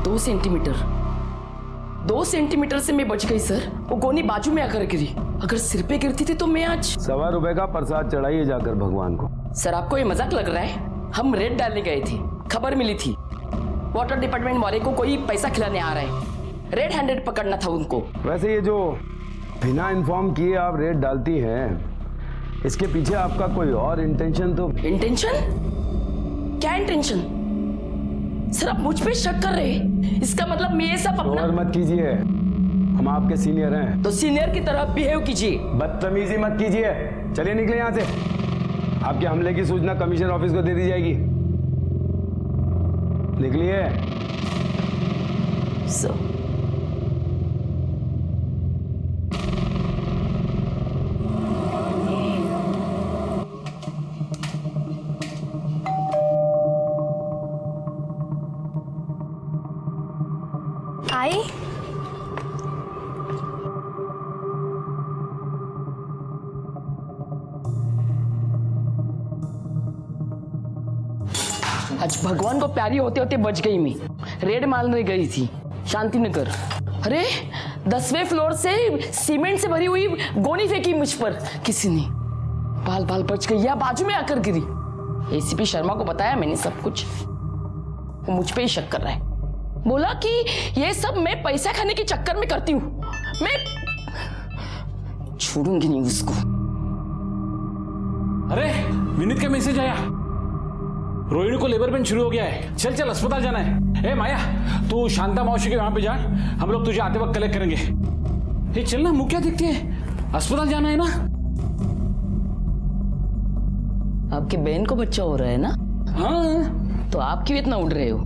2 centimetre से मैं बच गई सर। वो गोनी बाजू में आकर गिरी। अगर सिर पे गिरती थी तो मैं आज। 1.25 रुपए का प्रसाद चढ़ाइए जाकर भगवान को। सर आपको ये मजाक लग रहा है? हम रेड डालने गए थे, खबर मिली थी वाटर डिपार्टमेंट वाले को कोई पैसा खिलाने आ रहा है, रेड हैंडेड पकड़ना था उनको। वैसे ये जो बिना इन्फॉर्म किए आप रेड डालती हैं, इसके पीछे आपका कोई और इंटेंशन तो? इंटेंशन? क्या इंटेंशन? सर आप मुझ पे शक कर रहे हैं? इसका मतलब मैं ये सब अपना। और मत कीजिए, हम आपके सीनियर हैं। तो सीनियर की तरह बिहेव कीजिए। बदतमीजी मत कीजिए। चलिए निकले यहाँ से। आपके हमले की सूचना कमिश्नर ऑफिस को दे दी जाएगी। निकलिए। सर आई आज भगवान को प्यारी होते होते बच गई मैं। रेड मारने गई थी शांति नगर। अरे 10वें फ्लोर से सीमेंट से भरी हुई गोनी फेंकी मुझ पर किसी ने। बाल बाल बच गई या बाजू में आकर गिरी। एसीपी शर्मा को बताया मैंने सब कुछ। वो मुझ पे ही शक कर रहा है। बोला कि ये सब मैं पैसा खाने के चक्कर में करती हूँ। मैं छोड़ूंगी नहीं उसको। अरे विनीत का मैसेज आया, रोहिणी को लेबर पेन शुरू हो गया है। चल चल अस्पताल जाना है। ए माया तू शांता मौसी के वहां पे जा, हम लोग तुझे आते वक्त कलेक्ट करेंगे। ये चल ना, मुंह क्या देखती है, अस्पताल जाना है ना। आपके बहन को बच्चा हो रहा है ना? हाँ तो आप क्यों इतना उड़ रहे हो?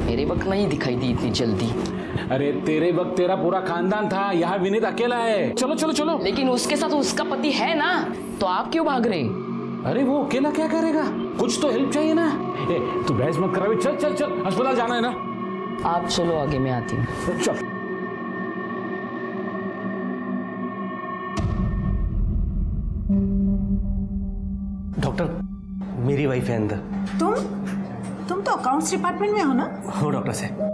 मेरे वक्त नहीं दिखाई दी इतनी जल्दी। अरे तेरे वक्त तेरा पूरा खानदान था, यहाँ विनीत अकेला है। चलो चलो चलो। लेकिन उसके साथ उसका पति है ना, तो आप क्यों भाग रहे? अरे वो अकेला क्या करेगा, कुछ तो हेल्प चाहिए ना। ए तू बहस मत कर, चल चल चल, अस्पताल जाना है ना। आप चलो आगे, मैं आती हूँ। चल। डॉक्टर मेरी वाइफ है अंदर। तुम तो अकाउंट्स डिपार्टमेंट में हो ना? हो डॉक्टर साहब।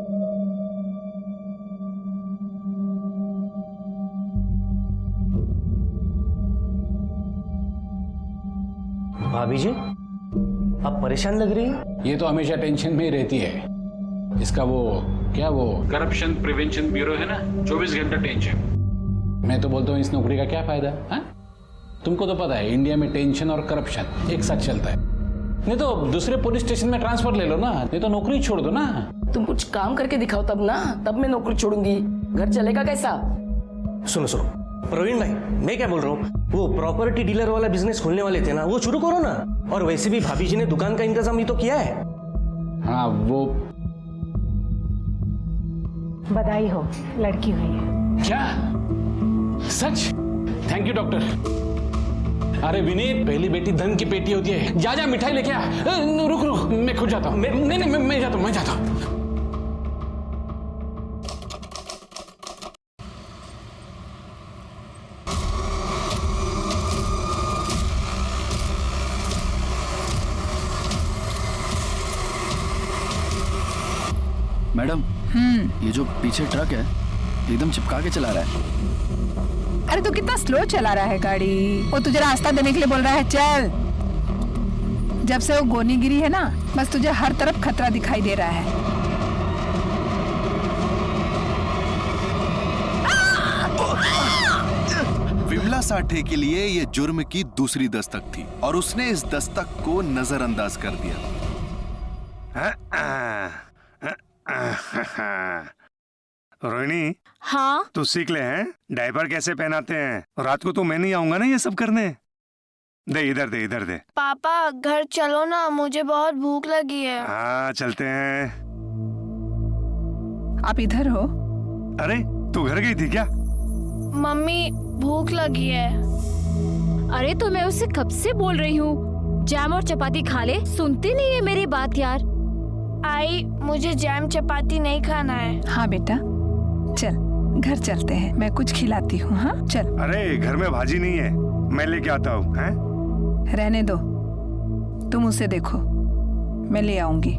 भाभी जी आप परेशान लग रही हैं। ये तो हमेशा टेंशन में ही रहती है। इसका वो क्या, वो करप्शन प्रिवेंशन ब्यूरो है ना, 24 घंटा टेंशन। मैं तो बोलता हूँ इस नौकरी का क्या फायदा है? तुमको तो पता है इंडिया में टेंशन और करप्शन एक साथ चलता है। नहीं तो दूसरे पुलिस स्टेशन में ट्रांसफर ले लो ना, नहीं तो नौकरी छोड़ दो ना। तुम कुछ काम करके दिखाओ तब ना, तब मैं नौकरी छोड़ूंगी। घर चलेगा कैसा? सुनो सुनो प्रवीण भाई, मैं क्या बोल रहा हूँ, वो प्रॉपर्टी डीलर वाला बिजनेस खोलने वाले थे ना, वो शुरू करो ना। और वैसे भी भाभी जी ने दुकान का इंतजाम भी तो किया है। हाँ वो बधाई हो, लड़की हुई है। क्या सच? Thank you doctor. अरे विनीत, पहली बेटी धन की पेटी होती है। जा जा मिठाई लेके आ। रुक रुक, मैं खुद जाता हूँ। नहीं मैं जाता हूँ। मैडम ये जो पीछे ट्रक है एकदम चिपका के चला रहा है। अरे तू कितना स्लो चला रहा है गाड़ी। वो तुझे रास्ता देने के लिए बोल रहा है, चल। जब से वो गोनी गिरी है ना, बस तुझे हर तरफ खतरा दिखाई दे रहा है। विमला साठे के लिए ये जुर्म की दूसरी दस्तक थी और उसने इस दस्तक को नजरअंदाज कर दिया। रोहिणी, हाँ तू सीख ले हैं डायपर कैसे पहनाते हैं। रात को तो मैं नहीं आऊंगा ना ये सब करने। दे इधर दे, इधर दे। पापा घर चलो ना, मुझे बहुत भूख लगी है। हाँ चलते हैं। आप इधर हो? अरे तू घर गई थी क्या? मम्मी भूख लगी है। अरे तो मैं उससे कब से बोल रही हूँ जैम और चपाती खा ले, सुनती नहीं है मेरी बात यार। आई मुझे जैम चपाती नहीं खाना है। हाँ बेटा चल घर चलते हैं, मैं कुछ खिलाती हूँ। हाँ चल। अरे घर में भाजी नहीं है, मैं लेके आता हूँ। रहने दो, तुम उसे देखो, मैं ले आऊंगी।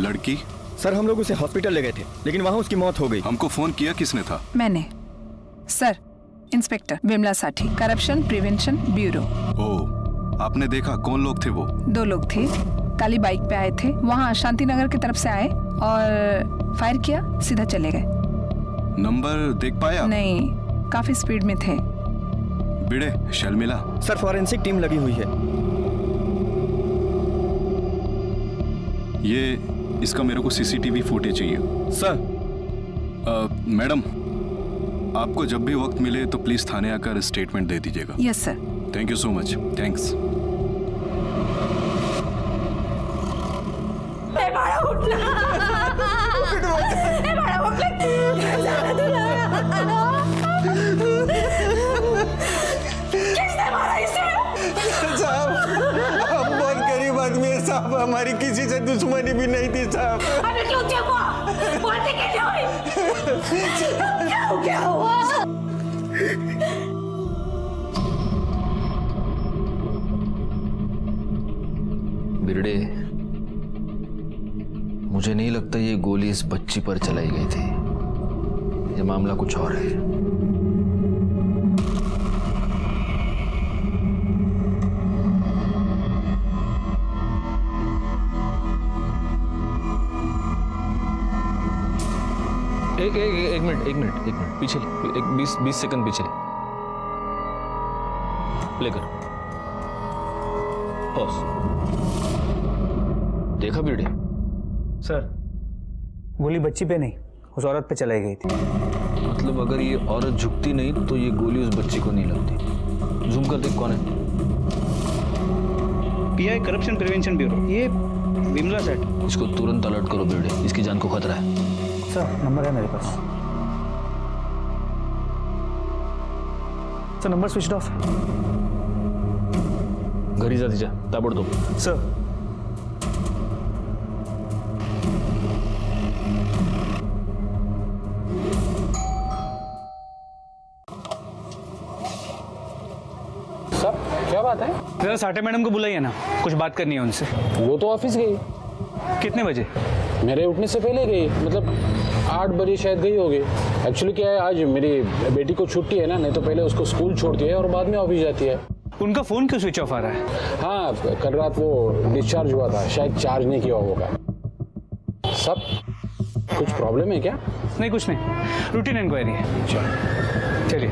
लड़की सर हम लोग उसे हॉस्पिटल ले गए थे लेकिन वहाँ उसकी मौत हो गई। हमको फोन किया किसने था? मैंने। सर, इंस्पेक्टर विमला साठी, करप्शन प्रिवेंशन ब्यूरो। ओह, आपने देखा कौन लोग थे वो? 2 लोग थे, काली बाइक पे आए थे, वहाँ शांति नगर की तरफ से आए और फायर किया, सीधा चले गए। नंबर देख पाया? नहीं, काफी स्पीड में थे। बिड़े शर्मिला। सर फॉरेंसिक टीम लगी हुई है। ये इसका मेरे को सीसीटीवी फुटेज चाहिए। सर मैडम, आपको जब भी वक्त मिले तो प्लीज थाने आकर स्टेटमेंट दे दीजिएगा। Yes sir. Thank you so much. Thanks. बहुत गरीब आदमी है साहब, हमारी किसी से दुश्मनी भी नहीं थी साहब। अरे क्यों क्या हुआ? बोलते कैसे हुई? क्या हुआ? बिरडे, मुझे नहीं लगता ये गोली इस बच्ची पर चलाई गई थी। ये मामला कुछ और है। एक मिनट पीछे ले, 20 सेकंड पीछे लेकर पॉज। देखा बिरडे? सर, गोली बच्ची पे नहीं, उस औरत पे चलाई गई थी। मतलब अगर ये औरत झुकती नहीं तो ये गोली उस बच्ची को नहीं लगती। जूम कर देख कौन है। पीआई करप्शन प्रिवेंशन ब्यूरो, ये विमला सेठ। इसको तुरंत अलर्ट करो बिरडे, इसकी जान को खतरा है। सर, नंबर है मेरे पास। Sir, number switch off. घरी जा तिच्या ताबडतोब। सर, क्या बात है? जरा साठे मैडम को बुलाइए ना, कुछ बात करनी है उनसे। वो तो ऑफिस गई। कितने बजे? मेरे उठने से पहले गई, मतलब 8 बजे शायद गई होगी। एक्चुअली क्या है, आज मेरी बेटी को छुट्टी है ना, नहीं तो पहले उसको स्कूल छोड़ती है और बाद में ऑफिस जाती है। उनका फोन क्यों स्विच ऑफ आ रहा है? हाँ, कल रात वो डिस्चार्ज हुआ था, शायद चार्ज नहीं किया होगा। सब कुछ प्रॉब्लम है क्या? नहीं, कुछ नहीं, रूटीन इंक्वायरी है। चलिए।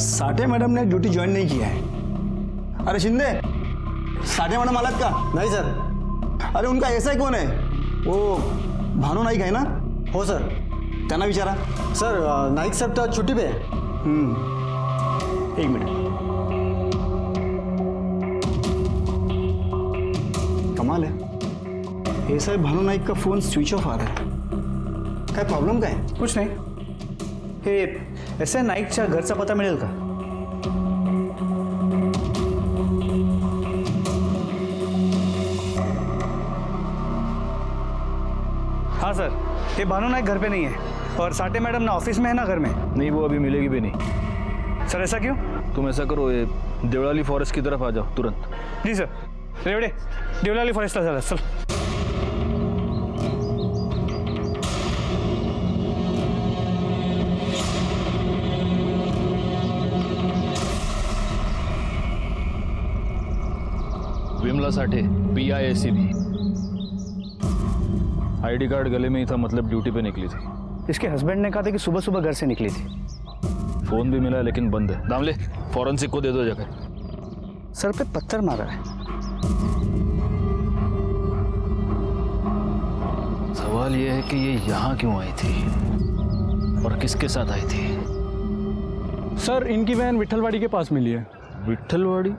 साठे मैडम ने ड्यूटी ज्वाइन नहीं किया है। अरे शिंदे, साठे मैडम आलात का? नहीं सर। अरे उनका ऐसा कौन है? वो भानु नाईक है ना? हो सर। त्यांना विचारा। सर, नाईक साहब तो छुट्टी पे। एक मिनट। कमाल है, ऐसा है भानु नाईक का फोन स्विच ऑफ आ रहा है। काय प्रॉब्लेम काय? कुछ नाही. हे एस आय नाईकच्या घरचा पत्ता मिळेल का? हाँ सर, ये भानु नाईक घर पे नहीं है और साठे मैडम ना ऑफिस में है ना घर में. नहीं, वो अभी मिलेगी भी नहीं. सर ऐसा क्यों? तुम ऐसा करो, ये देवलाली फॉरेस्ट की तरफ आ जाओ तुरंत. जी सर. रेवडे, देवलाली फॉरेस्टला चला. चल. Vimala Sathe, PIACB. ID card गले में ही था, मतलब ड्यूटी पे निकली थी. इसके हस्बैंड ने कहा था कि सुबह सुबह घर से निकली थी. फोन भी मिला लेकिन बंद है. दामले, फॉरेंसिक को दे दो जाकर. सर पे पत्थर मारा है. सवाल यह है कि ये यहाँ क्यों आई थी और किसके साथ आई थी? सर, इनकी वैन विठलवाड़ी के पास मिली है. विठलवाड़ी?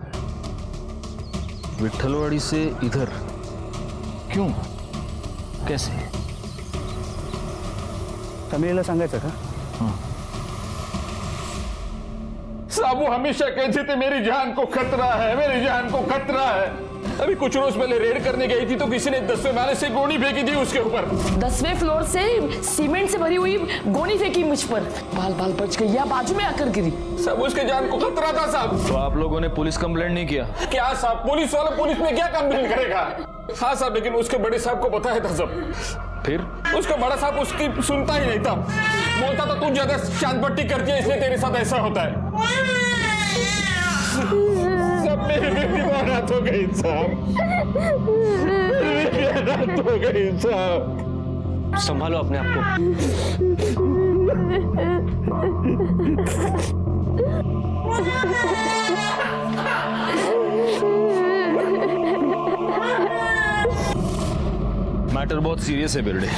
विठलवाड़ी से इधर क्यों, कैसे? तमिळला सांगायचं का? हाँ. साबू हमेशा कहते थे मेरी जान को खतरा है, मेरी जान को खतरा है. अभी कुछ रोज पहले रेड करने गई थी तो किसी ने 10वें माले से गोनी फेंकी थी उसके ऊपर। 10वें फ्लोर से सीमेंट से भरी हुई गोनी फेंकी मुझ पर, बाल बाल बच गई या बाजू में आकर गिरी। सब उसके जान को खतरा था साहब। तो आप लोगों ने पुलिस कंप्लेंट नहीं किया? क्या साहब, पुलिस वाला पुलिस में क्या कंप्लेंट करेगा? हाँ साहब, लेकिन उसके बड़े साहब को बताया था सब। फिर उसका बड़ा साहब उसकी सुनता ही नहीं था, बोलता था तू ज्यादा चांद पट्टी करती है इसलिए तेरे साथ ऐसा होता है। सब मेरी बेटी रात हो गई साहब, रात हो गई साहब। संभालो अपने आप को। मैटर बहुत सीरियस है बिरडे।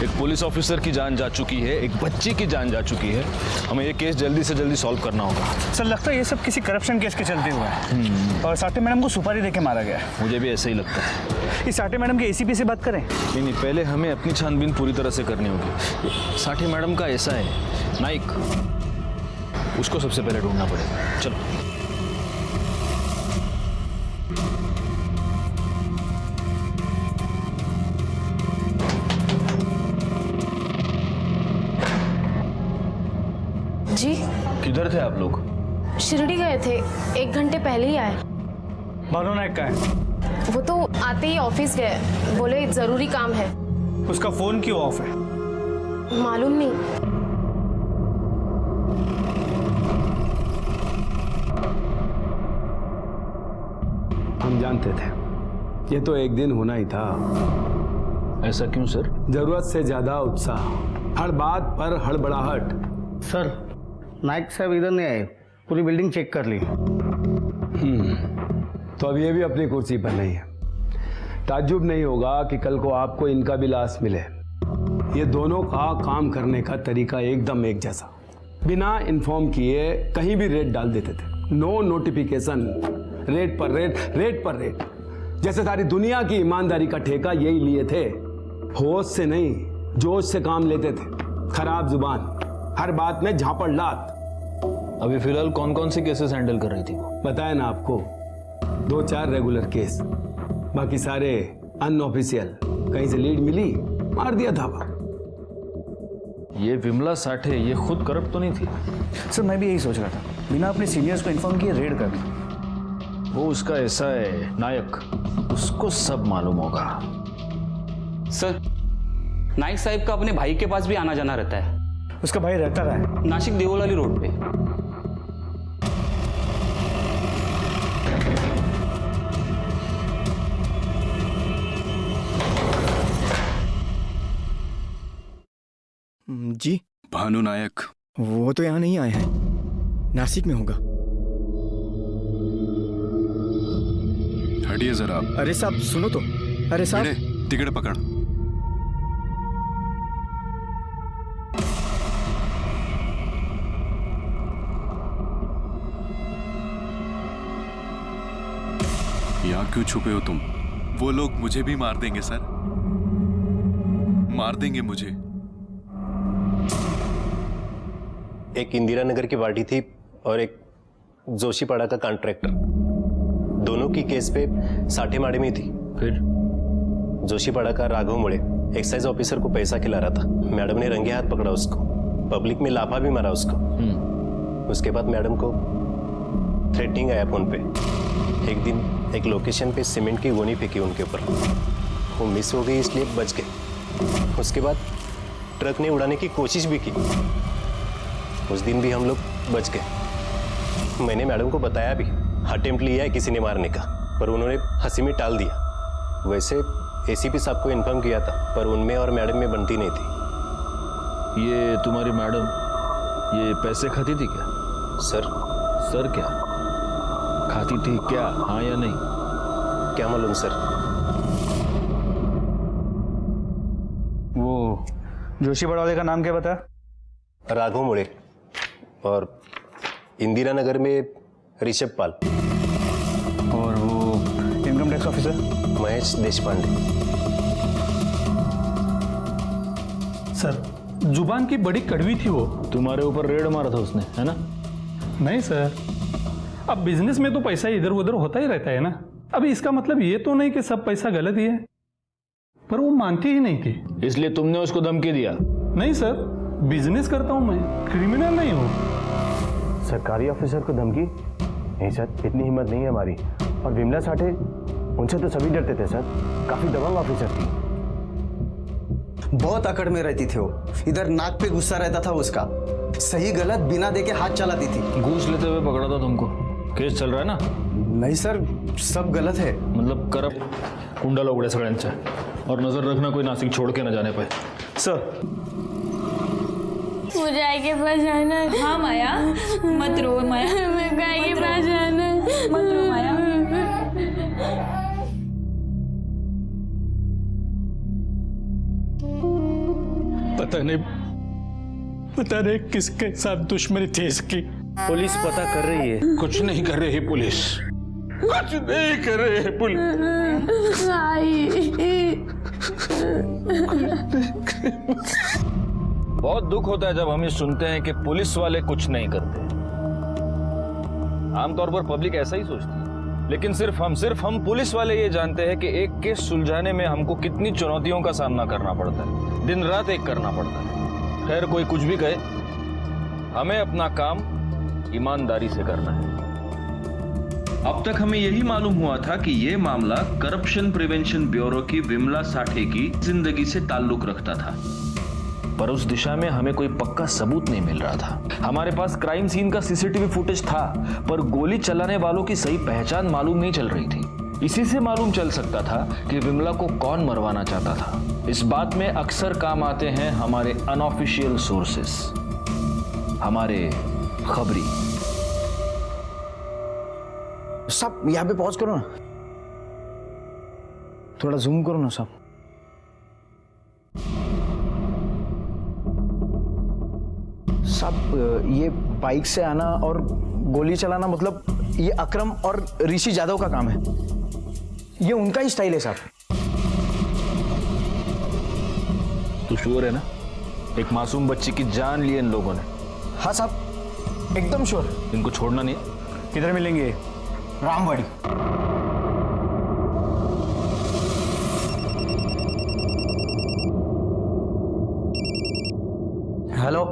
एक पुलिस ऑफिसर की जान जा चुकी है, एक बच्ची की जान जा चुकी है। हमें ये केस जल्दी से जल्दी सॉल्व करना होगा। सर लगता है ये सब किसी करप्शन केस के चलते हुए है और साठे मैडम को सुपारी देके मारा गया है। मुझे भी ऐसा ही लगता है। इस साठे मैडम के एसीपी से बात करें? नहीं, पहले हमें अपनी छानबीन पूरी तरह से करनी होगी। साठे मैडम का ऐसा है, नाइक, उसको सबसे पहले ढूंढना पड़ेगा। चलो। जी किधर थे आप लोग? शिरडी गए थे, 1 घंटे पहले ही आए। भानु नायक का है? वो तो आते ही ऑफिस गए, बोले जरूरी काम है। उसका फोन क्यों ऑफ है? मालूम नहीं। हम जानते थे ये तो एक दिन होना ही था। ऐसा क्यों सर? जरूरत से ज्यादा उत्साह, हर बात पर हड़बड़ाहट। सर नायक साहब इधर नहीं आए, पूरी बिल्डिंग चेक कर ली। तो अब ये भी अपनी कुर्सी पर नहीं है। ताज्जुब नहीं होगा कि कल को आपको इनका भी लाश मिले। ये दोनों का काम करने का तरीका एकदम एक जैसा, बिना इन्फॉर्म किए कहीं भी रेड डाल देते थे। नो नोटिफिकेशन, रेड पर रेड, रेड पर रेड, जैसे सारी दुनिया की ईमानदारी का ठेका यही लिए थे। होश से नहीं, जोश से काम लेते थे। खराब जुबान, हर बात में झापड़लात। अभी फिलहाल कौन कौन से केसेस हैंडल कर रही थी वो? बताया ना आपको, 2-4 रेगुलर केस, बाकी सारे अनऑफिशियल। कहीं से लीड मिली, मार दिया धावा। ये विमला साठे ये खुद करप्ट तो नहीं थी? सर मैं भी यही सोच रहा था, बिना अपने सीनियर्स को इन्फॉर्म किए रेड करना। वो उसका ऐसा है नायक, उसको सब मालूम होगा। सर नाइक साहब का अपने भाई के पास भी आना जाना रहता है। उसका भाई रहता रहा है नासिक देवलाली रोड पे। जी भानु नायक वो तो यहाँ नहीं आए हैं, नासिक में होगा। हटिए जरा आप। अरे साहब सुनो तो। अरे साहब टिकट पकड़। यहाँ क्यों छुपे हो तुम? वो लोग मुझे भी मार देंगे सर, मार देंगे मुझे। एक इंदिरा नगर की पार्टी थी और एक जोशीपाड़ा का कॉन्ट्रैक्टर, दोनों की केस पे साठे माड़े में थी। फिर जोशीपाड़ा का राघव मुड़े एक्साइज ऑफिसर को पैसा खिला रहा था। मैडम ने रंगे हाथ पकड़ा उसको, पब्लिक में लाफा भी मारा उसको। उसके बाद मैडम को थ्रेटनिंग आया फोन पे। एक दिन एक लोकेशन पे सीमेंट की गोनी फेंकी उनके ऊपर, वो मिस हो गई इसलिए बच गए। उसके बाद ट्रक ने उड़ाने की कोशिश भी की, उस दिन भी हम लोग बच गए। मैंने मैडम को बताया भी, अटेम्प्ट लिया है किसी ने मारने का, पर उन्होंने हंसी में टाल दिया। वैसे एसीपी साहब को इन्फॉर्म किया था, पर उनमें और मैडम में बनती नहीं थी। ये तुम्हारी मैडम ये पैसे खाती थी क्या? सर क्या खाती थी क्या, हाँ या नहीं? क्या मालूम सर। वो जोशीपाड़ा वाले का नाम क्या बता? राघव मुड़े, और इंदिरा नगर में ऋषभ पाल, और वो income tax officer Mahesh Deshpande. Sir जुबान की बड़ी कड़वी थी वो। तुम्हारे ऊपर रेड मारा था उसने, है ना? नहीं सर, अब बिजनेस में तो पैसा इधर उधर होता ही रहता है ना। अभी इसका मतलब ये तो नहीं कि सब पैसा गलत ही है, पर वो मानती ही नहीं थी। इसलिए तुमने उसको धमकी दिया? नहीं सर, बिजनेस करता हूं मैं, क्रिमिनल नहीं हूं। सरकारी ऑफिसर को धमकी? नहीं सर, इतनी हिम्मत नहीं है हमारी। और विमला साठे, उनसे तो सभी डरते थे सर, काफी दबंग ऑफिसर थी। बहुत अकड़ में रहती थी वो, इधर नाक पे गुस्सा रहता था उसका, सही गलत बिना देखे हाथ चलाती थी। घूस लेते हुए पकड़ा था तुमको? केस चल रहा है ना? नहीं सर, सब गलत है। मतलब करप्ट कुंडा उघड्या सगळ्यांच्या, और नजर रखना कोई नासिक छोड़ के न जाने पाए। सर मुझे आई के पास जाना है। हाँ माया, मत रो माया, मेरे आई के पास जाना है। मत रो माया। पता नहीं किसके साथ दुश्मनी थी इसकी। पुलिस पता कर रही है। कुछ नहीं कर रही पुलिस, कुछ नहीं कर रही है पुलिस। बहुत दुख होता है जब हम ये सुनते हैं कि पुलिस वाले कुछ नहीं करते। आमतौर पर पब्लिक ऐसा ही सोचती है, लेकिन सिर्फ हम पुलिस वाले ये जानते हैं कि एक केस सुलझाने में हमको कितनी चुनौतियों का सामना करना पड़ता है, दिन रात एक करना पड़ता है। खैर कोई कुछ भी कहे, हमें अपना काम ईमानदारी से करना है। अब तक हमें यही मालूम हुआ था कि यह मामला करप्शन प्रिवेंशन ब्यूरो की विमला साठे की जिंदगी से ताल्लुक रखता था, पर उस दिशा में हमें कोई पक्का सबूत नहीं मिल रहा था। हमारे पास क्राइम सीन का सीसीटीवी फुटेज था, पर गोली चलाने वालों की सही पहचान मालूम नहीं चल रही थी। इसी से मालूम चल सकता था कि विमला को कौन मरवाना चाहता था। इस बात में अक्सर काम आते हैं हमारे अनऑफिशियल सोर्सेस, हमारे खबरी। सब यहाँ पे पॉज करो ना, थोड़ा जूम करो ना सब। सब ये बाइक से आना और गोली चलाना, मतलब ये अकरम और ऋषि जादव का काम है, ये उनका ही स्टाइल है साहब। तू श्योर है ना? एक मासूम बच्ची की जान ली इन लोगों ने। हाँ साहब, एकदम श्योर। इनको छोड़ना नहीं। किधर मिलेंगे? रामवाड़ी। हेलो।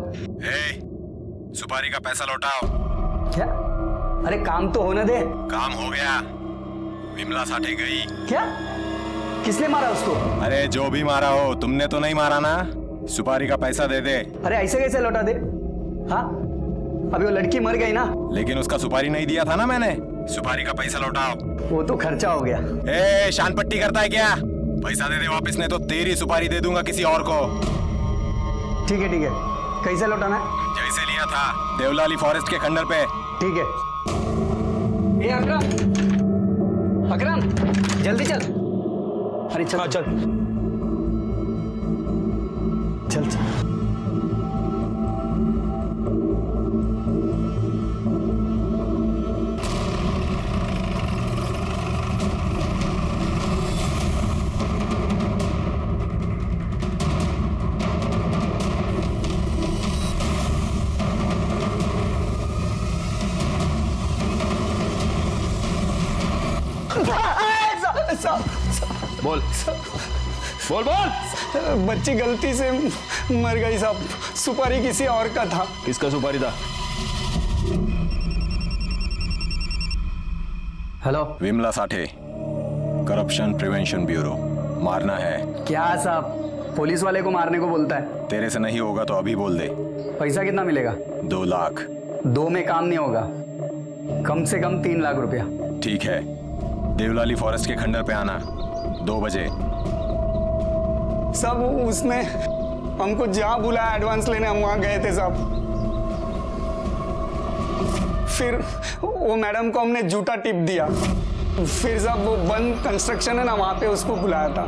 सुपारी का पैसा लौटाओ। क्या? अरे काम तो होने दे। काम हो गया, विमला साठे गई। क्या? किसने मारा उसको? अरे जो भी मारा हो, तुमने तो नहीं मारा ना। सुपारी का पैसा दे दे। अरे ऐसे कैसे लौटा दे? हाँ, अभी वो लड़की मर गई ना। लेकिन उसका सुपारी नहीं दिया था ना मैंने। सुपारी का पैसा लौटाओ। वो तो खर्चा हो गया। ए, शान पट्टी करता है क्या? पैसा दे दे वापस, नहीं तो तेरी सुपारी दे दूंगा किसी और को। ठीक है ठीक है, कैसे लौटाना है? जैसे लिया था, देवलाली फॉरेस्ट के खंडर पे। ठीक है। ए अकरम, जल्दी चल। अरे चल। हाँ, चल चल चल। बोल बोल बोल। बच्ची गलती से मर गई साहब, सुपारी किसी और का था। किसका सुपारी था? Hello. Vimala Sathe, corruption prevention bureau. मारना है क्या साहब? पुलिस वाले को मारने को बोलता है। तेरे से नहीं होगा तो अभी बोल दे। पैसा कितना मिलेगा? 2 लाख। 2 में काम नहीं होगा, कम से कम 3 लाख रुपया। ठीक है, देवलाली फॉरेस्ट के खंडर पे आना 2 बजे। सब उसने हमको जहाँ बुलाया एडवांस लेने, हम वहाँ गए थे साहब। फिर वो मैडम को हमने झूठा टिप दिया। फिर साहब वो बंद कंस्ट्रक्शन है ना, वहाँ पे उसको बुलाया था।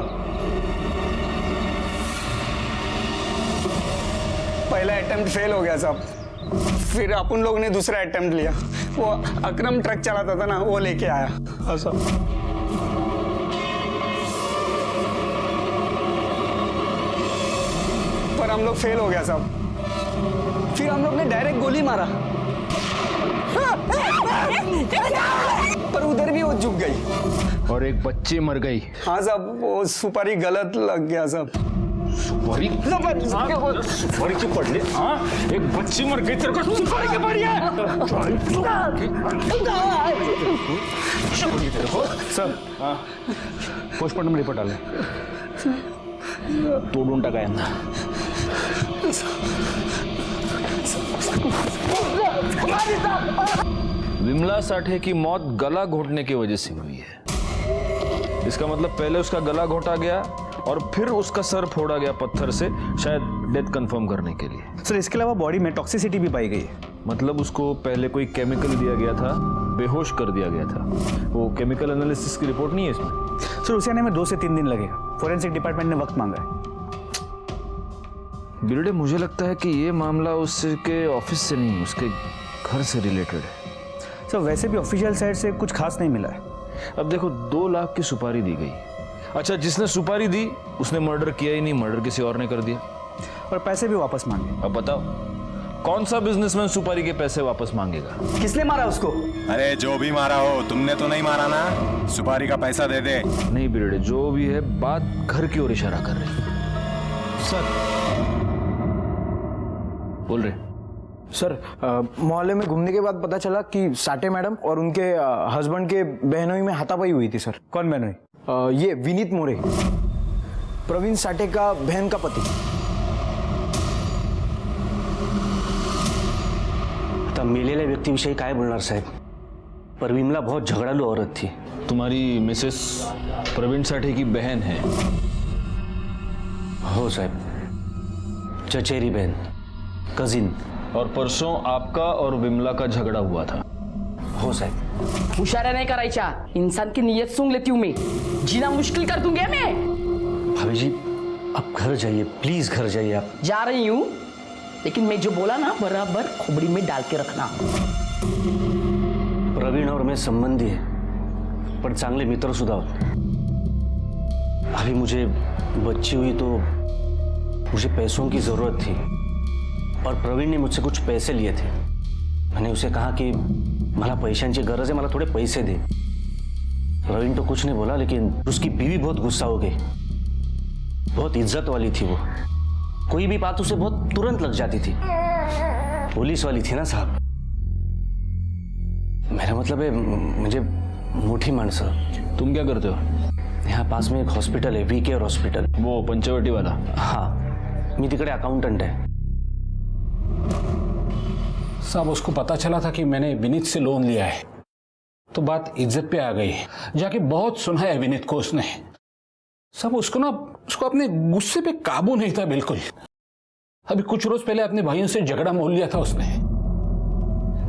पहला अटेम्प्ट फेल हो गया साहब। फिर अपन लोग ने दूसरा अटेम्प्ट लिया। वो अकरम ट्रक चलाता था ना, वो लेके आया। हाँ साहब। पर हम लोग फेल हो गया साहब। फिर हम लोग ने डायरेक्ट गोली मारा। पर उधर भी वो झुक गई और एक बच्ची मर गई। हाँ साहब, वो सुपारी गलत लग गया साहब। सुपारी सुपारी की पड़ली। हाँ, एक बच्ची मर गई, तेरे को सुपारी की पड़ी है। सर पोस्टमार्टम रिपोर्ट आले तोडून टाका यांना। विमला साठे की मौत गला घोटने की वजह से हुई है। इसका मतलब पहले उसका गला घोटा गया और फिर उसका सर फोड़ा गया पत्थर से, शायद डेथ कंफर्म करने के लिए। सर इसके अलावा बॉडी में टॉक्सिसिटी भी पाई गई है। मतलब उसको पहले कोई केमिकल दिया गया था, बेहोश कर दिया गया था। वो केमिकल एनालिसिस की रिपोर्ट नहीं है इसमें। सर उसे आने में 2 से 3 दिन लगेगा। फोरेंसिक डिपार्टमेंट ने वक्त मांगा है। बिरडे, मुझे लगता है कि ये मामला उसके ऑफिस से नहीं, उसके घर से रिलेटेड है। सर वैसे भी ऑफिशियल साइड से कुछ खास नहीं मिला है। अब देखो, 2 लाख की सुपारी दी गई। अच्छा, जिसने सुपारी दी उसने मर्डर किया ही नहीं, मर्डर किसी और ने कर दिया और पैसे भी वापस मांगे। अब बताओ, कौन सा बिजनेसमैन सुपारी के पैसे वापस मांगेगा? किसने मारा उसको? अरे जो भी मारा हो, तुमने तो नहीं मारा ना। सुपारी का पैसा दे दे। नहीं बिरडे, जो भी है बात घर की ओर इशारा कर रही है। सर बोल रहे सर, मोहल्ले में घूमने के बाद पता चला कि साठे मैडम और उनके हस्बैंड के बहनोई में हाथापाई हुई थी। सर कौन बहनोई? ये विनीत मोरे, प्रवीण साठे का बहन का पति। आता मेलेल्या व्यक्तीविषयी काय बोलणार साहेब, पर विमला बहुत झगड़ालू औरत थी। तुम्हारी मिसेस प्रवीण साठे की बहन है? हो साहब, चचेरी बहन, कजिन। और परसों आपका और विमला का झगड़ा हुआ था? हो साहब। हुशाऱ्या नहीं करायच्या, इंसान की नीयत सूंघ लेती हूं मैं, जीना मुश्किल कर दूंगी मैं। भाभी जी आप घर जाइए, प्लीज घर जाइए। आप जा रही हूं, लेकिन मैं जो बोला ना बराबर खोपड़ी में डाल के रखना। प्रवीण और मैं संबंधी है, पर चांगले मित्र सुद्धा आहोत। अभी मुझे बच्ची हुई तो मुझे पैसों की जरूरत थी और प्रवीण ने मुझसे कुछ पैसे लिए थे। मैंने उसे कहा कि मला पैशांची गरज है, मला थोड़े पैसे दे। प्रवीण तो कुछ नहीं बोला, लेकिन उसकी बीवी बहुत गुस्सा हो गई। बहुत इज्जत वाली थी वो, कोई भी बात उसे बहुत तुरंत लग जाती थी। पुलिस वाली थी ना साहब। मेरा मतलब है मुझे मोठी माणसं। तुम क्या करते हो? यहाँ पास में एक हॉस्पिटल है, वी केयर हॉस्पिटल। वो पंचवटी वाला? हाँ, मी तिकडे अकाउंटंट है। साहब उसको पता चला था कि मैंने विनीत से लोन लिया है, तो बात इज्जत पे आ गई। जाके बहुत सुनाया विनीत को उसने। सब उसको अपने गुस्से पे काबू नहीं था बिल्कुल। अभी कुछ रोज पहले अपने भाइयों से झगड़ा मोल लिया था उसने।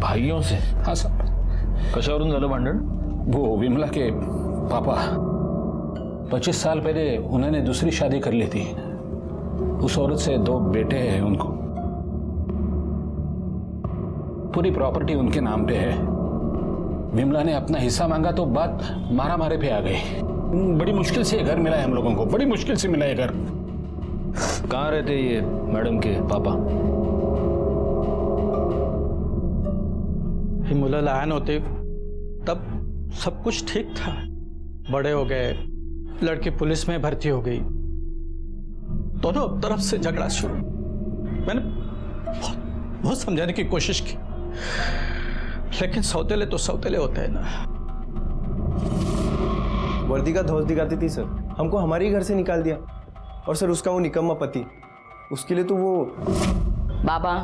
भाइयों से? हाँ साहब। कशावरून झालं भांडण? वो विमला के पापा 25 साल पहले उन्होंने दूसरी शादी कर ली थी। उस औरत से 2 बेटे हैं उनको। पूरी प्रॉपर्टी उनके नाम पे है। विमला ने अपना हिस्सा मांगा तो बात मारा मारे पे आ गई। बड़ी मुश्किल से ये घर मिला है हम लोगों को, बड़ी मुश्किल से मिला है घर। कहाँ रहते ये मैडम के पापा? ही मुलं लहान होते तब सब कुछ ठीक था। बड़े हो गए, लड़की पुलिस में भर्ती हो गई, दोनों तरफ से झगड़ा शुरू। मैंने बहुत समझाने की कोशिश की, लेकिन सौतेले तो सौतेले होते हैं ना। वर्दी का धौस दिखाती थी सर, हमको हमारे ही घर से निकाल दिया। और सर उसका वो निकम्मा पति, उसके लिए तो वो। बाबा,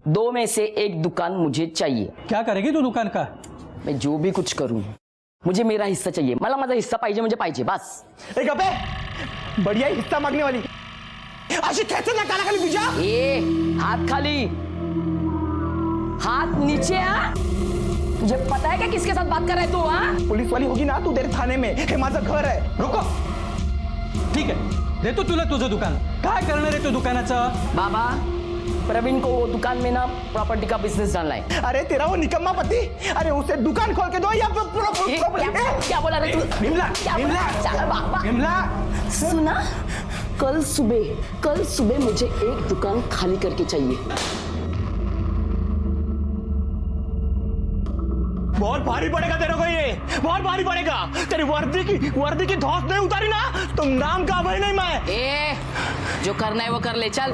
2 में से एक दुकान मुझे चाहिए। क्या करेगी तू दुकान का? मैं जो भी कुछ करूं, मुझे मेरा हिस्सा चाहिए। मला माझा हिस्सा पाहिजे म्हणजे पाहिजे, बस। एक अबे बढ़िया ही हिस्सा मांगने वाली अशी खेचत ना काला खाली तुझ्या। ए, हाथ खाली, हाथ नीचे। मुझे पता है क्या किसके साथ बात कर रहा है तू? हाँ, पुलिस वाली होगी ना तू तेरे थाने में। हे माझं घर है। रुको, ठीक आहे, देतो तुला तुझं दुकान। काय करणार आहे तू दुकानाचं? बाबा, प्रवीण को वो दुकान में ना प्रॉपर्टी का बिजनेस डालना है। अरे तेरा वो निकम्मा पति, अरे उसे दुकान खोल के दो या क्या बोला रे तू? विमला, सुना, कल सुबह मुझे एक दुकान खाली करके चाहिए। बहुत भारी पड़ेगा तेरे को, ये बहुत भारी पड़ेगा। तेरी वर्दी की धौंस नहीं उतारी ना, तुम नाम का भाई नहीं मैं। ए जो करना है वो कर ले, चल।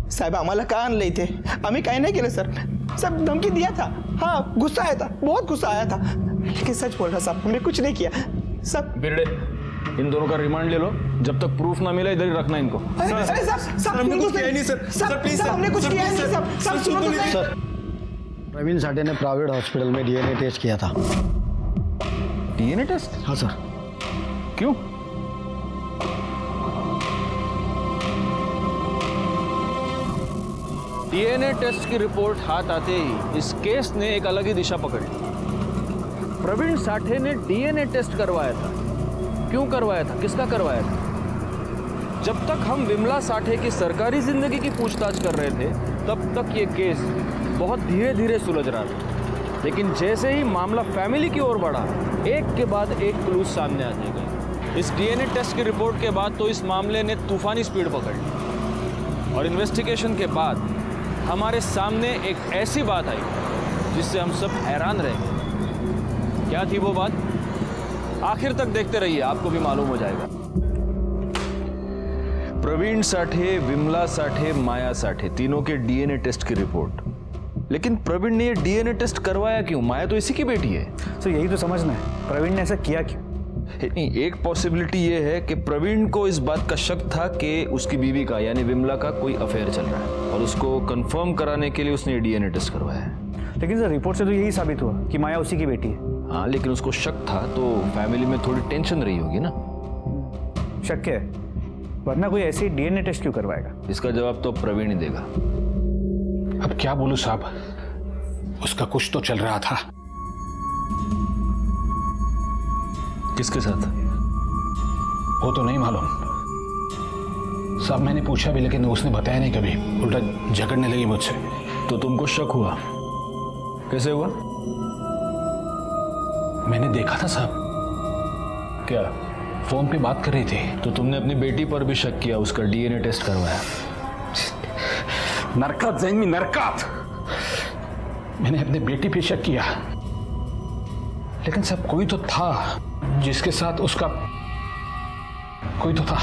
साहेब आम्हाला का आणलं इथे? आम्ही काही नाही केलं सर, सब धमकी दिया था। हाँ गुस्सा आया था, बहुत गुस्सा आया था, लेकिन सच बोल रहा साहब, हमने कुछ नहीं किया सब। बिरड़े, इन दोनों का रिमांड ले लो, जब तक प्रूफ ना मिले इधर ही रखना इनको। अरे साहब हमने कुछ किया नहीं सर, सर प्लीज हमने कुछ किया नहीं सर। प्रवीण साठे ने प्राइवेट हॉस्पिटल में डीएनए टेस्ट किया था। DNA test? हाँ सर। क्यों? डीएनए टेस्ट की रिपोर्ट हाथ आते ही इस केस ने एक अलग ही दिशा पकड़ी। प्रवीण साठे ने डीएनए टेस्ट करवाया था। क्यों करवाया था, किसका करवाया था? जब तक हम विमला साठे की सरकारी जिंदगी की पूछताछ कर रहे थे तब तक ये केस बहुत धीरे धीरे सुलझ रहा था, लेकिन जैसे ही मामला फैमिली की ओर बढ़ा, एक के बाद एक क्लूज सामने आने गए। इस डीएनए टेस्ट की रिपोर्ट के बाद तो इस मामले ने तूफानी स्पीड पकड़ ली और इन्वेस्टिगेशन के बाद हमारे सामने एक ऐसी बात आई जिससे हम सब हैरान रह गए। क्या थी वो बात? आखिर तक देखते रहिए, आपको भी मालूम हो जाएगा। प्रवीण साठे, विमला साठे, माया साठे, तीनों के डीएनए टेस्ट की रिपोर्ट। लेकिन प्रवीण ने ये डीएनए टेस्ट करवाया क्यों? माया तो इसी की बेटी है। तो यही तो समझना है, प्रवीण ने ऐसा किया क्यों? नहीं, एक पॉसिबिलिटी ये है कि प्रवीण को इस बात का शक था कि उसकी बीवी का यानी विमला का कोई अफेयर चल रहा है और उसको कंफर्म कराने के लिए उसने डीएनए टेस्ट करवाया है। लेकिन सर रिपोर्ट से तो यही साबित हुआ कि माया उसी की बेटी है। हाँ, लेकिन उसको शक था तो फैमिली में थोड़ी टेंशन रही होगी ना। शक है, वरना कोई ऐसी डीएनए टेस्ट क्यों करवाएगा? इसका जवाब तो प्रवीण ही देगा। अब क्या बोलूं साहब, उसका कुछ तो चल रहा था। किसके साथ? वो तो नहीं मालूम साहब, मैंने पूछा भी लेकिन उसने बताया नहीं कभी, उल्टा झगड़ने लगी मुझसे। तो तुमको शक हुआ? कैसे हुआ? मैंने देखा था साहब। क्या? फोन पे बात कर रही थी। तो तुमने अपनी बेटी पर भी शक किया, उसका डीएनए टेस्ट करवाया? नरकात जाएंगी, नरकात। मैंने अपनी बेटी पे शक किया, लेकिन सब कोई तो था जिसके साथ उसका कोई तो था।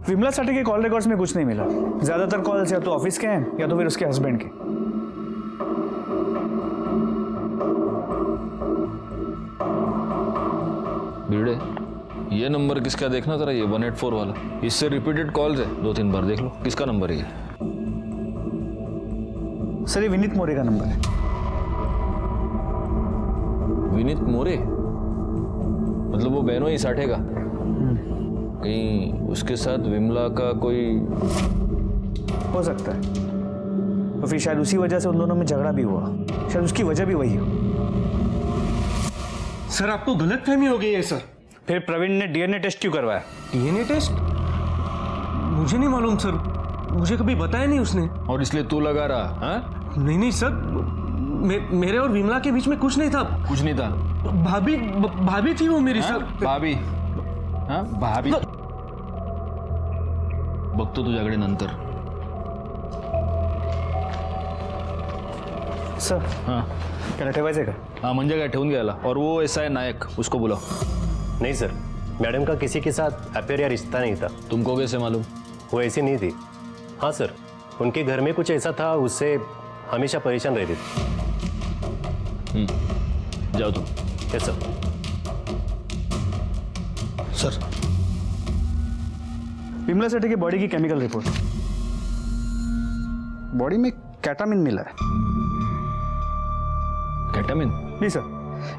विमला साठे के कॉल रिकॉर्ड्स में कुछ नहीं मिला। ज्यादातर कॉल्स या तो ऑफिस के हैं या तो फिर उसके हस्बैंड के। भिड़े, ये नंबर किसका देखना जरा, ये 184 वाला। इससे रिपीटेड कॉल्स है, 2-3 बार देख लो किसका नंबर है ये। सर ये विनीत मोरे का नंबर है। विनीत मोरे? मतलब वो बहनों ही साठे का? कहीं उसके साथ विमला का कोई? हो सकता है, और फिर शायद उसी वजह से उन दोनों में झगड़ा भी हुआ। शायद उसकी वजह भी वही हो। सर आपको गलतफहमी हो गई है सर। फिर प्रवीण ने डीएनए टेस्ट क्यों करवाया? DNA test? मुझे नहीं मालूम सर, मुझे कभी बताया नहीं उसने। और इसलिए तू लगा रहा? हाँ? नहीं सर, मेरे और विमला के बीच में कुछ नहीं था। कुछ नहीं था? भाभी थी वो मेरी। सर भाभी? हाँ भाभी? बघतो तू झगडे नंतर। सर हाँ त्याला ठेवायचं का? हाँ म्हणजे काय, ठेवून घ्यायला। और वो ऐसा है नायक, उसको बुलाओ। नहीं सर, मैडम का किसी के साथ अफेयर या रिश्ता नहीं था। तुमको कैसे मालूम? वो ऐसी नहीं थी। हाँ सर, उनके घर में कुछ ऐसा था, उससे हमेशा परेशान रहती थी। जाओ तुम। Yes sir. Sir Vimala Sathe की बॉडी की केमिकल रिपोर्ट। बॉडी में कैटामिन मिला है। कैटामिन? जी सर,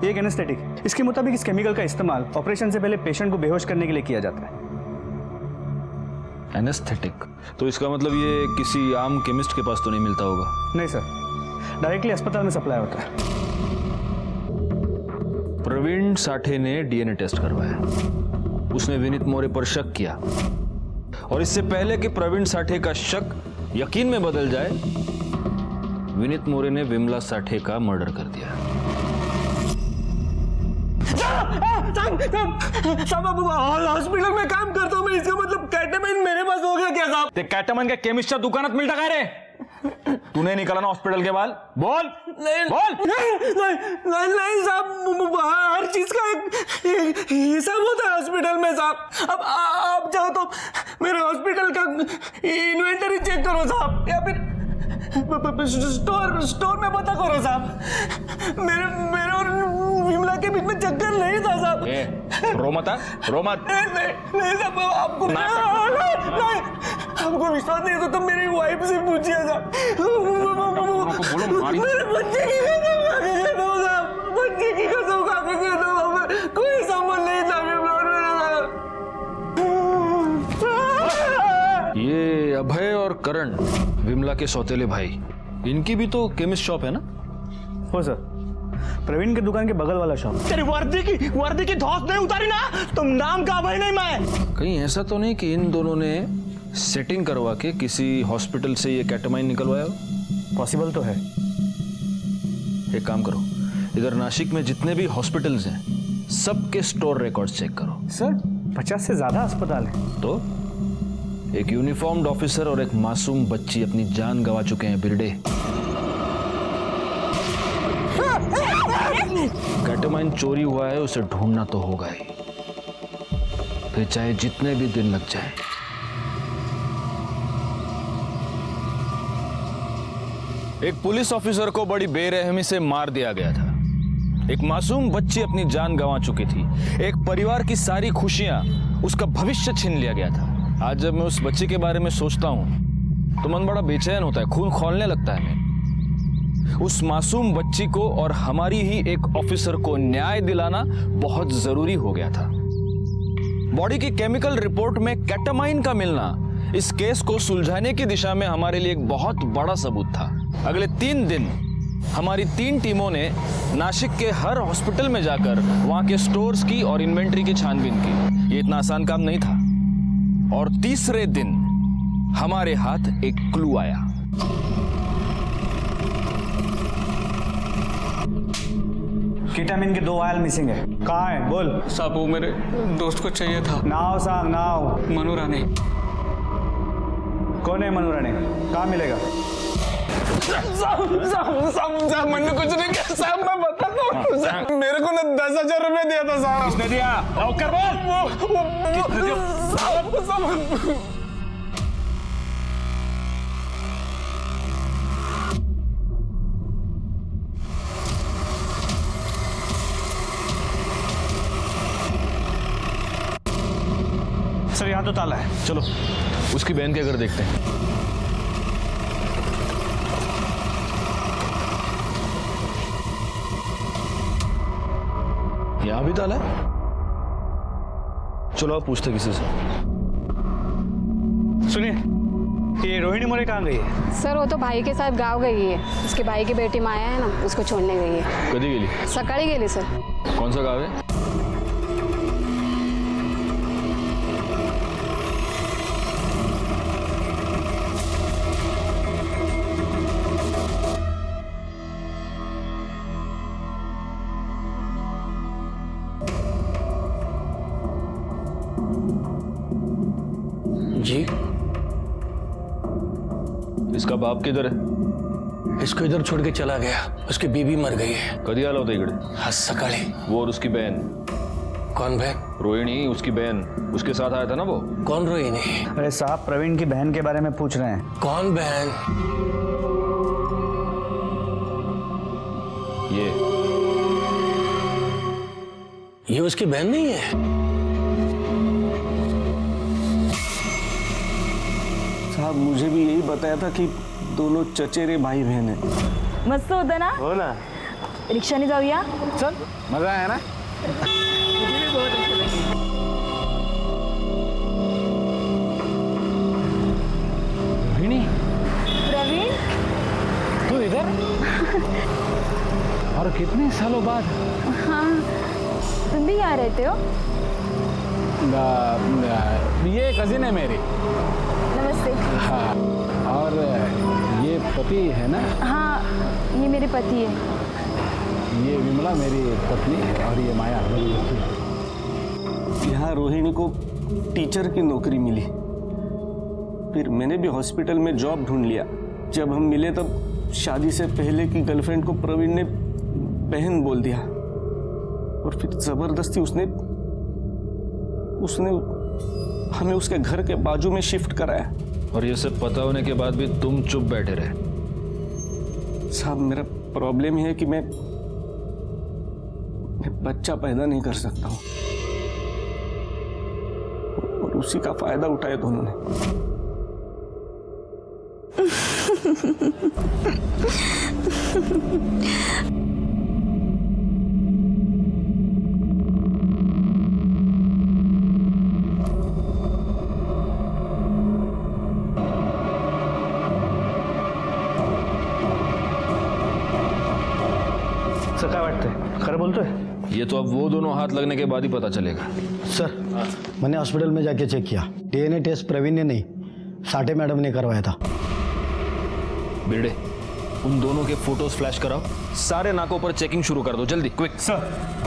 ये एक एनेस्थेटिक। इसके मुताबिक इस केमिकल का इस्तेमाल ऑपरेशन से पहले पेशेंट को बेहोश करने के लिए किया जाता है। एनेस्थेटिक? तो इसका मतलब ये किसी आम केमिस्ट के पास तो नहीं मिलता होगा? नहीं सर, डायरेक्टली अस्पताल में सप्लाई होता है। प्रवीण साठे ने डीएनए टेस्ट करवाया, उसने विनीत मोरे पर शक किया, और इससे पहले कि प्रवीण साठे का शक यकीन में बदल जाए, विनीत मोरे ने विमला साठे का मर्डर कर दिया। हॉस्पिटल में काम करता हूँ मैं, इसका मतलब कैटामिन मेरे पास हो गया क्या साहब? ते कैटामिन का केमिस्टच्या दुकानात मिळता काय रे? तूने निकाला ना हॉस्पिटल के बाल? बोल नहीं बोल। नहीं साहब, हर चीज का एक हिसाब होता है हॉस्पिटल में साहब। अब आप चाहो तो मेरे हॉस्पिटल का इन्वेंटरी चेक करो साहब, या फिर स्टोर में पता करो साहब। मेरे और विमला के बीच में चक्कर नहीं था साहब। रो मत, रो मत। नहीं साहब, आपको नहीं, आपको विश्वास नहीं तो मेरी वाइफ से पूछिए साहब। मेरे बच्चे की कसम खा के कहता हूँ साहब, बच्चे की कसम खा के कहता हूँ, कोई संबंध नहीं था विमला और मेरा। ये अभय और करण, विमला के सौतेले भाई, इनकी भी तो केमिस्ट शॉप है ना? हो सर, प्रवीण की दुकान के बगल वाला शॉप। तेरी वर्दी की धौंस नहीं उतारी ना, तुम नाम का अभय नहीं मैं। कहीं ऐसा तो नहीं कि इन दोनों ने सेटिंग करवा के किसी हॉस्पिटल से ये कैटामाइन निकलवाया हो? पॉसिबल तो है। एक काम करो, इधर नासिक में जितने भी हॉस्पिटल्स हैं सबके स्टोर रिकॉर्ड्स चेक करो। सर 50 से ज्यादा अस्पताल हैं। तो एक यूनिफॉर्म्ड ऑफिसर और एक मासूम बच्ची अपनी जान गंवा चुके हैं बिरडे। कैटामाइन चोरी हुआ है, उसे ढूंढना तो होगा ही, फिर चाहे जितने भी दिन लग जाए। एक पुलिस ऑफिसर को बड़ी बेरहमी से मार दिया गया था। एक मासूम बच्ची अपनी जान गंवा चुकी थी। एक परिवार की सारी खुशियां, उसका भविष्य छीन लिया गया था। आज जब मैं उस बच्ची के बारे में सोचता हूं तो मन बड़ा बेचैन होता है, खून खौलने लगता है। उस मासूम बच्ची को और हमारी ही एक ऑफिसर को न्याय दिलाना बहुत जरूरी हो गया था। बॉडी की केमिकल रिपोर्ट में कैटामाइन का मिलना इस केस को सुलझाने की दिशा में हमारे लिए एक बहुत बड़ा सबूत था। अगले 3 दिन हमारी 3 टीमों ने नासिक के हर हॉस्पिटल में जाकर वहां के स्टोर्स की और इन्वेंट्री की छानबीन की। ये इतना आसान काम नहीं था। और तीसरे दिन हमारे हाथ एक क्लू आया। केटामिन के 2 वायल मिसिंग है। कहाँ है बोल। साहब वो मेरे दोस्त को चाहिए था। नाव सांग नाव। मनु राणे। कौन है मनु राणे? कहाँ मिलेगा? साहब मैंने कुछ नहीं किया साहब, मैं बताता हूँ। मेरे को ना 10,000 रुपए दिया था साहब। किसने दिया? कर सर यहाँ तो ताला है। चलो उसकी बहन के घर देखते हैं। यहां भी ताला है। चलो आप पूछते किसी से। सुनिए, ये रोहिणी मोरे कहाँ गई है? सर वो तो भाई के साथ गाँव गई है। उसके भाई की बेटी माया है ना, उसको छोड़ने गई है। कधी गेली? सकाळी गेली सर। कौन सा गाँव है? जी इसका बाप किधर है? इसको इधर छोड़ के चला गया। उसकी बीबी मर गई है। कधी आला होता इकडे? आज सकाळी। वो और उसकी बहन। कौन बहन? रोहिणी, उसकी बहन, उसके साथ आया था ना वो। कौन रोहिणी? अरे साहब प्रवीण की बहन के बारे में पूछ रहे हैं। कौन बहन? ये उसकी बहन नहीं है? साहब मुझे भी यही बताया था कि दोनों चचेरे भाई बहन हैं। मस्त होतं ना? हो ना। रिक्षाने जाऊया? चल मजा आया ना? रोहिणी, प्रवीण, तू इधर? और कितने सालों बाद? हाँ, तुम भी यहाँ रहते हो? ये कजिन है मेरी। नमस्ते। हाँ, और ये पति है ना? हाँ, ये मेरे पति है। ये विमला मेरी पत्नी है और ये माया मेरी बेटी। यहाँ रोहिणी को टीचर की नौकरी मिली। फिर मैंने भी हॉस्पिटल में जॉब ढूंढ लिया। जब हम मिले तब शादी से पहले की गर्लफ्रेंड को प्रवीण ने बहन बोल दिया और फिर जबरदस्ती उसने हमें उसके घर के बाजू में शिफ्ट कराया। और ये सब पता होने के बाद भी तुम चुप बैठे रहे? साहब, मेरा प्रॉब्लम है कि मैं बच्चा पैदा नहीं कर सकता हूं और उसी का फायदा उठाया दोनों ने। सर काय वाटतंय? खरं बोलतोय? ये तो अब वो दोनों हाथ लगने के बाद ही पता चलेगा। सर, मैंने हॉस्पिटल में जाके चेक किया, डीएनए टेस्ट प्रवीण ने नहीं, साठे मैडम ने करवाया था। बेड़े, उन दोनों के फोटोज फ्लैश कराओ, सारे नाकों पर चेकिंग शुरू कर दो, जल्दी, क्विक। सर।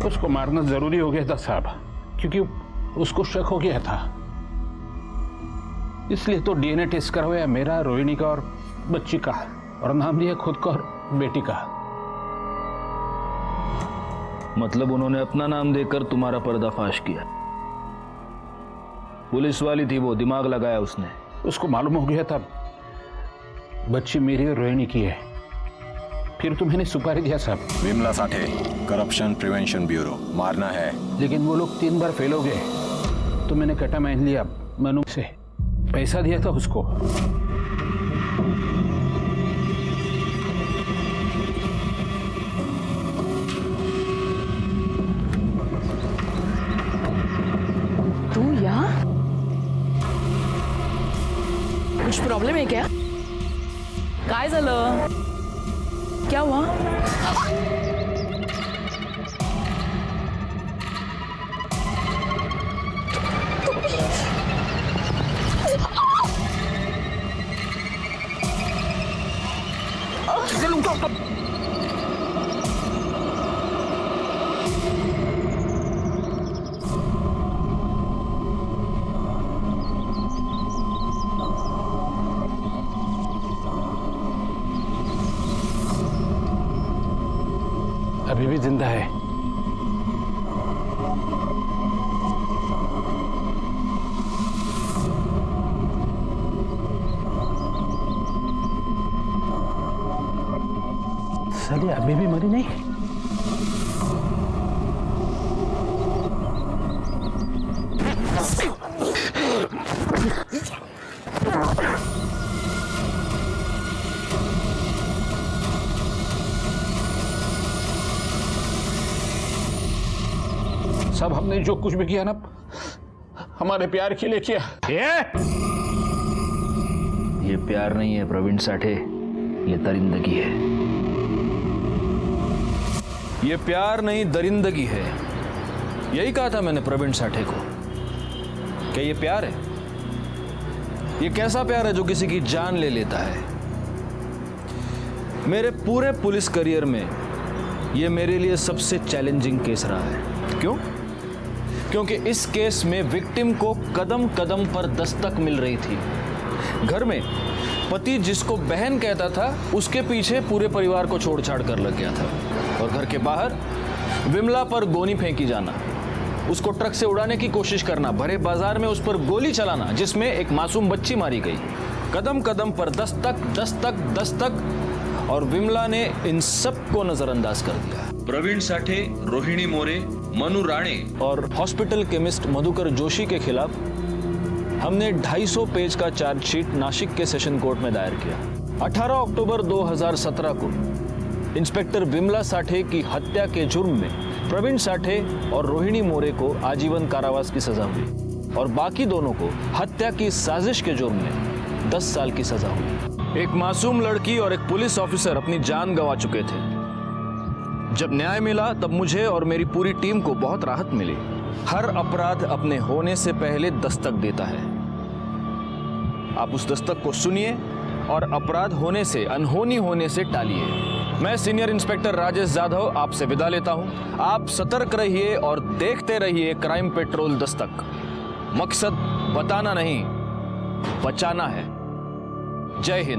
उसको मारना जरूरी हो गया था साहब, क्योंकि उसको शक हो गया था, इसलिए तो डीएनए टेस्ट करवाया, मेरा, रोहिणी का और बच्ची का, और नाम लिया खुद का और बेटी का। मतलब उन्होंने अपना नाम देकर तुम्हारा पर्दाफाश किया? पुलिस वाली थी वो, दिमाग लगाया उसने। उसको मालूम हो गया था बच्ची मेरी और रोहिणी की है, फिर तो मैंने सुपारी दिया साहब। Vimala Sathe, corruption prevention bureau, मारना है। लेकिन वो लोग 3 बार फेल हो गए, तो मैंने कटा मान लिया, मनु से पैसा दिया था उसको। तू यहाँ? कुछ प्रॉब्लेम है क्या? काय झालं? क्या हुआ? अभी भी जिंदा है। साली अभी भी मरी नहीं। सब हमने जो कुछ भी किया ना, हमारे प्यार के लिए किया। ये प्यार नहीं है प्रवीण साठे, ये दरिंदगी है। ये प्यार नहीं, दरिंदगी है। यही कहा था मैंने प्रवीण साठे को। क्या ये प्यार है? ये कैसा प्यार है जो किसी की जान ले लेता है? मेरे पूरे पुलिस करियर में ये मेरे लिए सबसे चैलेंजिंग केस रहा है। क्यों? क्योंकि इस केस में विक्टिम को कदम कदम पर दस्तक मिल रही थी। घर में पति जिसको बहन कहता था, उसके पीछे पूरे परिवार को छोड़ छाड़ कर लग गया था। और घर के बाहर विमला पर गोनी फेंकी जाना, उसको ट्रक से उड़ाने की कोशिश करना, भरे बाजार में उस पर गोली चलाना जिसमें एक मासूम बच्ची मारी गई। कदम कदम पर दस्तक दस्तक दस्तक, और विमला ने इन सब को नजरअंदाज कर दिया। प्रवीण साठे, रोहिणी मोरे, मनु राणे और हॉस्पिटल केमिस्ट मधुकर जोशी के खिलाफ हमने 250 पेज का चार्जशीट नासिक के सेशन कोर्ट में दायर किया। 18 अक्टूबर 2017 को इंस्पेक्टर विमला साठे की हत्या के जुर्म में प्रवीण साठे और रोहिणी मोरे को आजीवन कारावास की सजा हुई और बाकी दोनों को हत्या की साजिश के जुर्म में 10 साल की सजा हुई। एक मासूम लड़की और एक पुलिस ऑफिसर अपनी जान गंवा चुके थे। जब न्याय मिला तब मुझे और मेरी पूरी टीम को बहुत राहत मिली। हर अपराध अपने होने से पहले दस्तक देता है। आप उस दस्तक को सुनिए और अपराध होने से, अनहोनी होने से टालिए। मैं सीनियर इंस्पेक्टर राजेश जाधव आपसे विदा लेता हूं। आप सतर्क रहिए और देखते रहिए क्राइम पेट्रोल दस्तक। मकसद बताना नहीं, बचाना है। जय हिंद।